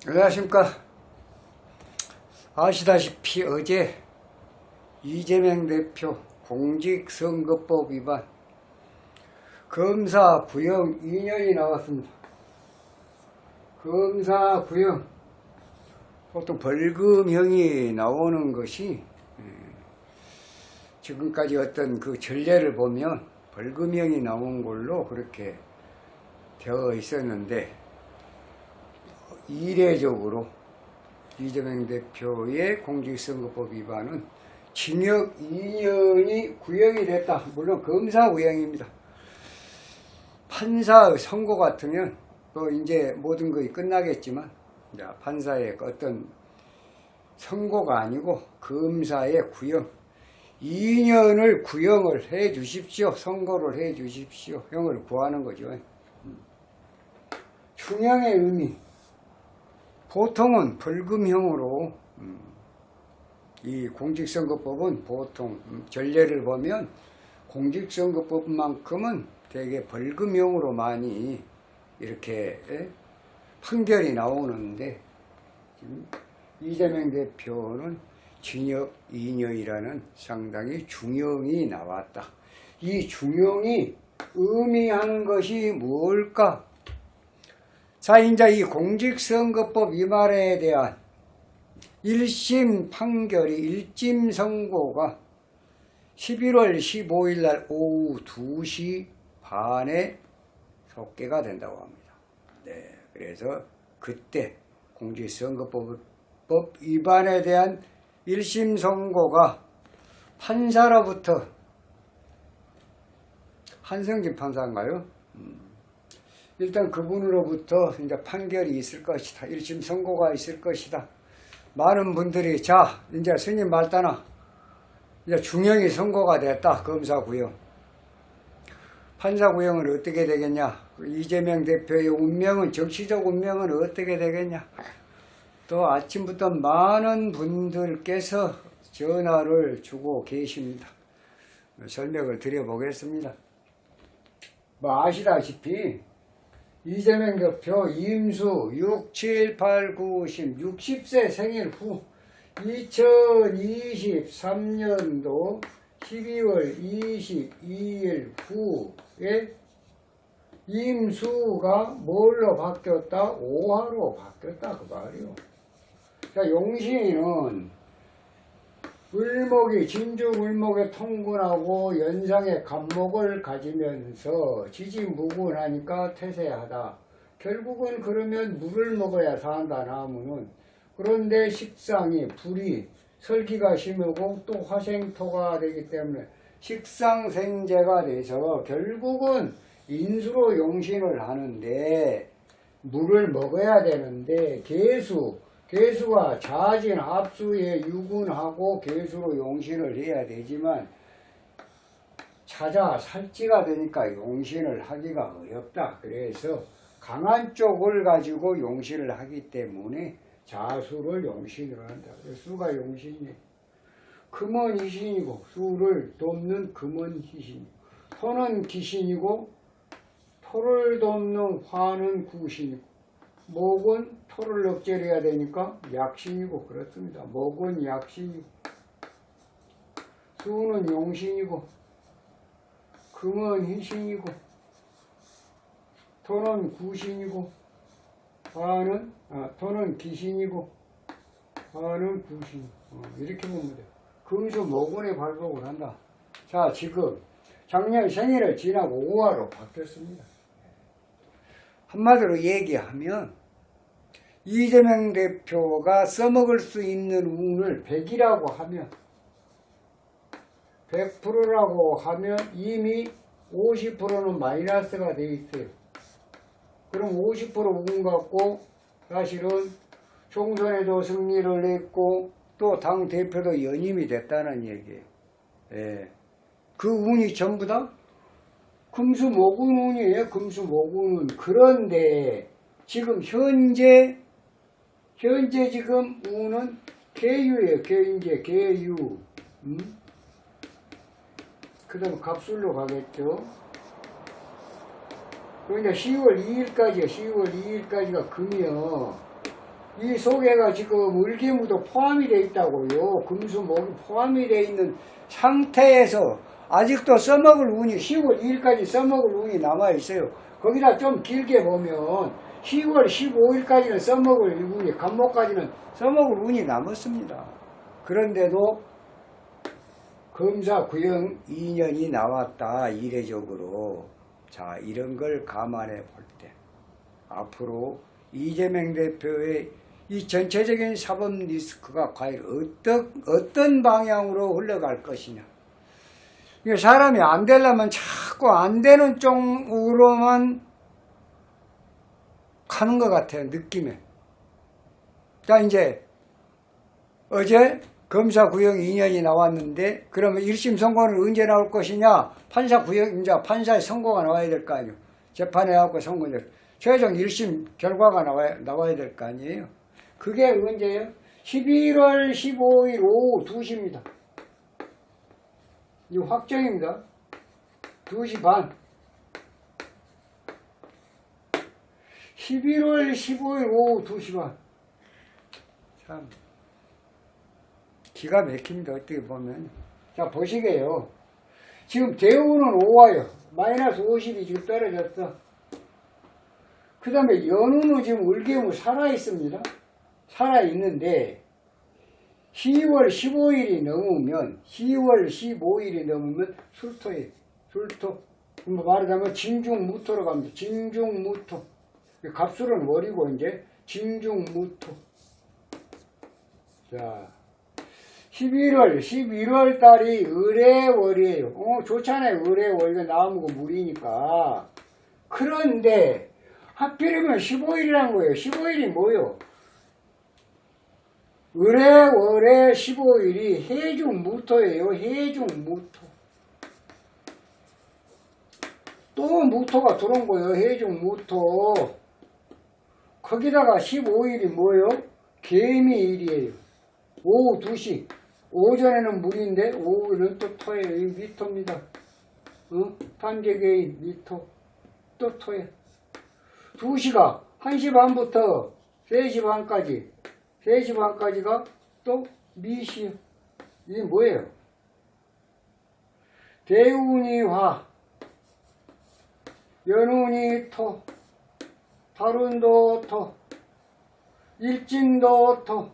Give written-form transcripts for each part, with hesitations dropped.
안녕하십니까. 아시다시피 어제 이재명 대표 공직선거법 위반 검사 구형 2년이 나왔습니다. 검사 구형 보통 벌금형이 나오는 것이 지금까지 어떤 그 전례를 보면 벌금형이 나온 걸로 그렇게 되어 있었는데, 이례적으로 이재명 대표의 공직선거법 위반은 징역 2년이 구형이 됐다. 물론 검사 구형입니다. 판사의 선고 같으면 이제 모든 것이 끝나겠지만, 판사의 어떤 선고가 아니고 검사의 구형 2년을 구형을 해 주십시오. 선고를 해 주십시오. 형을 구하는 거죠. 중형의 의미, 보통은 벌금형으로, 이 공직선거법은 보통 전례를 보면 공직선거법만큼은 되게 벌금형으로 많이 이렇게 판결이 나오는데, 지금 이재명 대표는 징역 2년이라는 상당히 중형이 나왔다. 이 중형이 의미하는 것이 뭘까? 자, 이제 이 공직선거법 위반에 대한 1심 판결이 1심 선고가 11월 15일 날 오후 2시 반에 속개가 된다고 합니다. 네, 그래서 그때 공직선거법 위반에 대한 1심 선고가 판사로부터, 한성진 판사인가요? 일단 그분으로부터 이제 판결이 있을 것이다. 1심 선고가 있을 것이다. 많은 분들이, 자, 이제 스님 말따나 이제 중형이 선고가 됐다. 검사 구형. 판사 구형은 어떻게 되겠냐? 이재명 대표의 운명은, 정치적 운명은 어떻게 되겠냐? 또 아침부터 많은 분들께서 전화를 주고 계십니다. 설명을 드려보겠습니다. 아시다시피 이재명 대표 임수 6, 7, 8, 9, 10, 60세 생일 후 2023년도 12월 22일 후에 임수가 뭘로 바뀌었다? 오화로 바뀌었다, 그 말이요. 자, 용신은 을목이, 진주 을목에 통근하고 연상의 간목을 가지면서 지지무근하니까 태세하다. 결국은 그러면 물을 먹어야 산다, 나무는. 그런데 식상이, 불이, 설기가 심하고 또 화생토가 되기 때문에 식상생재가 돼서 결국은 인수로 용신을 하는데, 물을 먹어야 되는데, 개수가 자진 합수에 유근하고 개수로 용신을 해야 되지만, 찾아 살찌가 되니까 용신을 하기가 어렵다. 그래서 강한 쪽을 가지고 용신을 하기 때문에 자수를 용신으로 한다. 수가 용신이, 금은 희신이고 수를 돕는 금은 희신이고, 토는 기신이고 토를 돕는 화는 구신이고, 목은 토를 억제해야 되니까 약신이고, 그렇습니다. 목은 약신이고, 수는 용신이고, 금은 희신이고, 토는 구신이고, 토는 기신이고, 화는 구신. 이렇게 보면 돼요. 금수 목원의 발복을 한다. 자, 지금 작년 생일을 지나고 오화로 바뀌었습니다. 한마디로 얘기하면 이재명 대표가 써먹을 수 있는 운을 100이라고 하면, 100%라고 하면 이미 50%는 마이너스가 돼 있어요. 그럼 50% 운 갖고 사실은 총선에도 승리를 했고 또 당 대표도 연임이 됐다는 얘기예요. 예. 그 운이 전부 다 금수목운 운이에요. 금수목운은. 그런데 지금 현재 지금 운은 개유예요. 개유. 그 다음에 갑술로 가겠죠. 그러니까 10월 2일까지가 금이요. 이 속에가 지금 을개무도 포함이 되어 있다고요. 금수, 목이 포함이 되어 있는 상태에서 아직도 써먹을 운이 10월 2일까지 써먹을 운이 남아 있어요. 거기다 좀 길게 보면 10월 15일까지는 써먹을 운이, 간목까지는 써먹을 운이 남았습니다. 그런데도 검사 구형 2년이 나왔다, 이례적으로. 자, 이런 걸 감안해 볼 때 앞으로 이재명 대표의 이 전체적인 사법 리스크가 과연 어떤 방향으로 흘러갈 것이냐. 사람이 안 되려면 자꾸 안 되는 쪽으로만 가는 것 같아요, 느낌에. 자, 이제 어제 검사 구형 2년이 나왔는데, 그러면 1심 선고는 언제 나올 것이냐? 판사 구형, 이제 판사의 선고가 나와야 될 거 아니에요. 재판해갖고 선고될, 최종 1심 결과가 나와야 될 거 아니에요. 그게 언제예요? 11월 15일 오후 2시입니다. 이 확정입니다. 2시 반. 11월 15일 오후 2시 반. 참 기가 막힙니다. 어떻게 보면. 자, 보시게요. 지금 대우는 5와요. 마이너스 50이 지금 떨어졌어. 그 다음에 연우는 지금 을개무 살아있습니다. 살아있는데 10월 15일이 넘으면, 10월 15일이 넘으면 술토에, 술토. 말하자면 진중무토로 갑니다. 진중무토. 갑술은 월이고 이제 진중무토. 자, 11월 달이 을의월이에요. 좋잖아요. 을의월. 이거 나무고 물이니까. 그런데 하필이면 15일이란 거예요. 15일이 뭐요? 을의월의 15일이 해중무토예요. 해중무토. 또 무토가 들어온 거예요. 해중무토. 거기다가 15일이 뭐예요? 개미일이에요. 오후 2시. 오전에는 물인데 오후는 또 토예요. 이 미토입니다. 판개개인 미토. 또 토예요. 2시가 1시 반부터 3시 반까지. 3시 반까지가 또 미시요. 이게 뭐예요? 대운이 화, 연운이 토, 달운도 토, 일진도 토,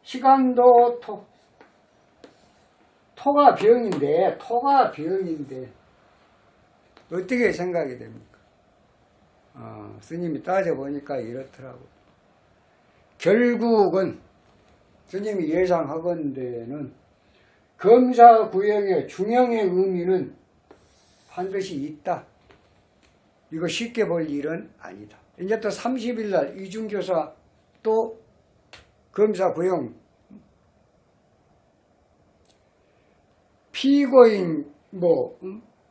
시간도 토. 토가 병인데, 어떻게 생각이 됩니까? 스님이 따져보니까 이렇더라고. 결국은 스님이 예상하건대는 검사 구형의 중형의 의미는 반드시 있다. 이거 쉽게 볼 일은 아니다. 이제 또 30일 날 이중교사 또 검사 구형 피고인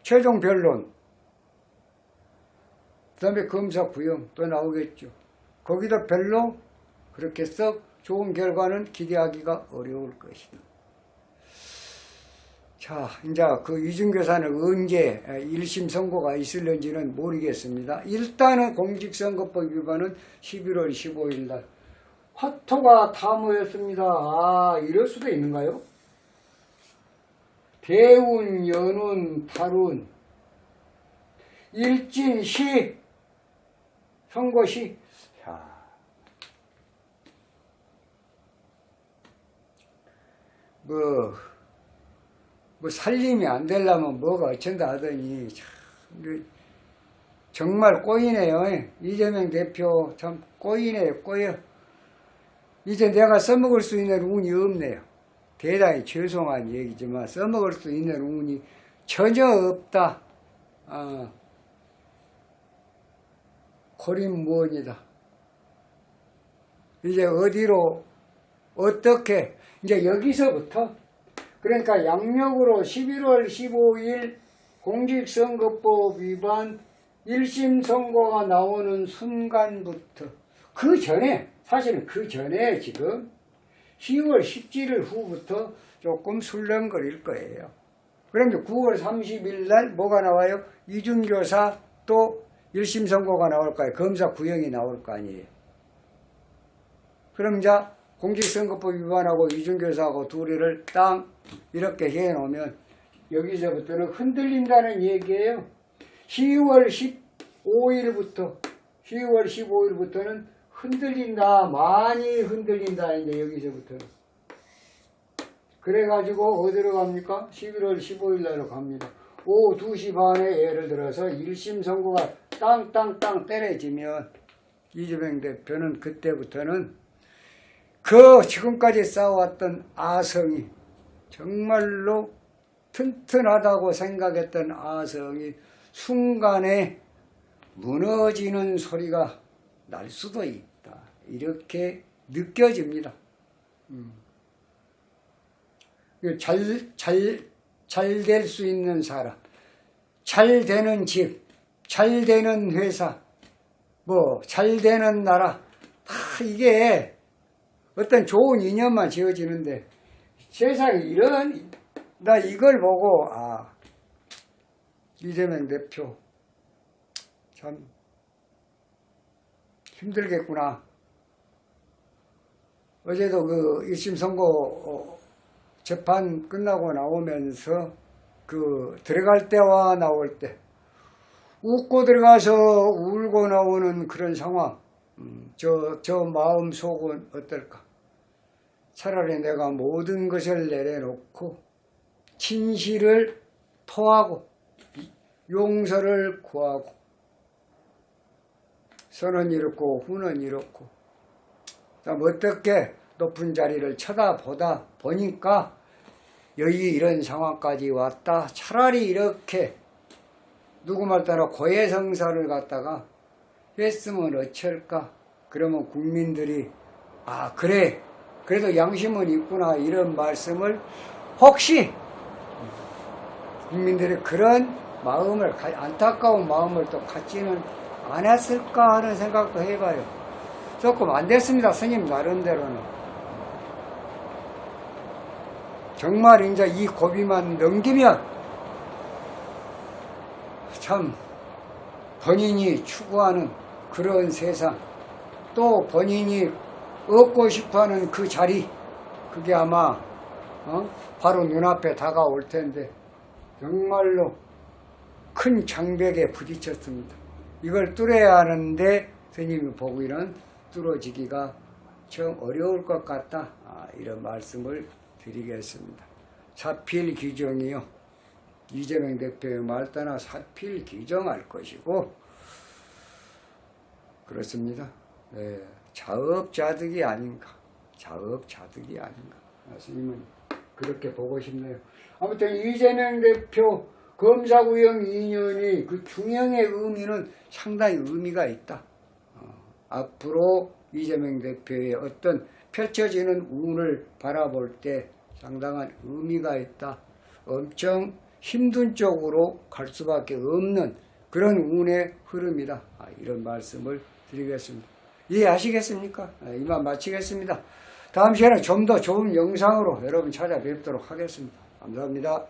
최종 변론, 그 다음에 검사 구형 또 나오겠죠. 거기다 별로 그렇게 썩 좋은 결과는 기대하기가 어려울 것이다. 자, 이제 그 이중교사는 언제 1심 선고가 있을는지는 모르겠습니다. 일단은 공직선거법 위반은 11월 15일 날. 화토가 다 모였습니다. 이럴 수도 있는가요? 대운, 연운, 달운, 일진시, 선거시. 자, 살림이 안 되려면 뭐가 어쩐다 하더니 정말 꼬이네요. 이재명 대표 참 꼬이네요. 꼬여. 이제 내가 써먹을 수 있는 운이 없네요. 대단히 죄송한 얘기지만 써먹을 수 있는 운이 전혀 없다. 고림무원이다. 이제 어디로 어떻게 이제 여기서부터, 그러니까 양력으로 11월 15일 공직선거법 위반 1심 선고가 나오는 순간부터, 그 전에, 사실은 그 전에 지금 10월 17일 후부터 조금 술렁거릴 거예요. 그러면 9월 30일 날 뭐가 나와요? 이중교사 또 1심 선고가 나올 거예요. 검사 구형이 나올 거 아니에요. 그럼 이제 공직선거법 위반하고 이중교사하고 둘이를 땅 이렇게 해놓으면 여기서부터는 흔들린다는 얘기예요. 10월 15일부터는 흔들린다. 많이 흔들린다. 이제 여기서부터는. 그래가지고 어디로 갑니까? 11월 15일 날로 갑니다. 오후 2시 반에 예를 들어서 1심 선고가 땅땅땅 때려지면 이재명 대표는 그때부터는 그 지금까지 쌓아왔던 아성이 정말로 튼튼하다고 생각했던 아성이 순간에 무너지는 소리가 날 수도 있다. 이렇게 느껴집니다. 잘 될 수 있는 사람, 잘 되는 집, 잘 되는 회사, 잘 되는 나라, 다 이게 어떤 좋은 인연만 지어지는데 세상에 나 이걸 보고, 이재명 대표 참 힘들겠구나. 어제도 그 1심 선고 재판 끝나고 나오면서 들어갈 때와 나올 때 웃고 들어가서 울고 나오는 그런 상황, 저 마음 속은 어떨까? 차라리 내가 모든 것을 내려놓고 진실을 토하고 용서를 구하고 선은 이렇고 후는 이렇고 어떻게 높은 자리를 쳐다보다 보니까 여기 이런 상황까지 왔다. 차라리 이렇게 누구 말 따라 고해성사를 갖다가 했으면 어쩔까? 그러면 국민들이 그래 그래도 양심은 있구나 이런 말씀을 혹시 국민들이 그런 마음을 안타까운 마음을 또 갖지는 않았을까 하는 생각도 해봐요. 조금 안 됐습니다. 스님 나름대로는. 정말 이제 이 고비만 넘기면 참 본인이 추구하는 그런 세상, 또 본인이 얻고 싶어하는 그 자리, 그게 아마 바로 눈앞에 다가올 텐데 정말로 큰 장벽에 부딪혔습니다. 이걸 뚫어야 하는데 스님이 보기는 뚫어지기가 좀 어려울 것 같다. 이런 말씀을 드리겠습니다. 사필 규정이요. 이재명 대표의 말 따라 사필 규정할 것이고 그렇습니다. 네, 자업자득이 아닌가. 자업자득이 아닌가. 스님은 그렇게 보고 싶네요. 아무튼 이재명 대표 검사구형 2년이 그 중형의 의미는 상당히 의미가 있다. 앞으로 이재명 대표의 어떤 펼쳐지는 운을 바라볼 때 상당한 의미가 있다. 엄청 힘든 쪽으로 갈 수밖에 없는 그런 운의 흐름이다. 이런 말씀을 드리겠습니다. 이해하시겠습니까? 이만 마치겠습니다. 다음 시간에 좀 더 좋은 영상으로 여러분 찾아뵙도록 하겠습니다. 감사합니다.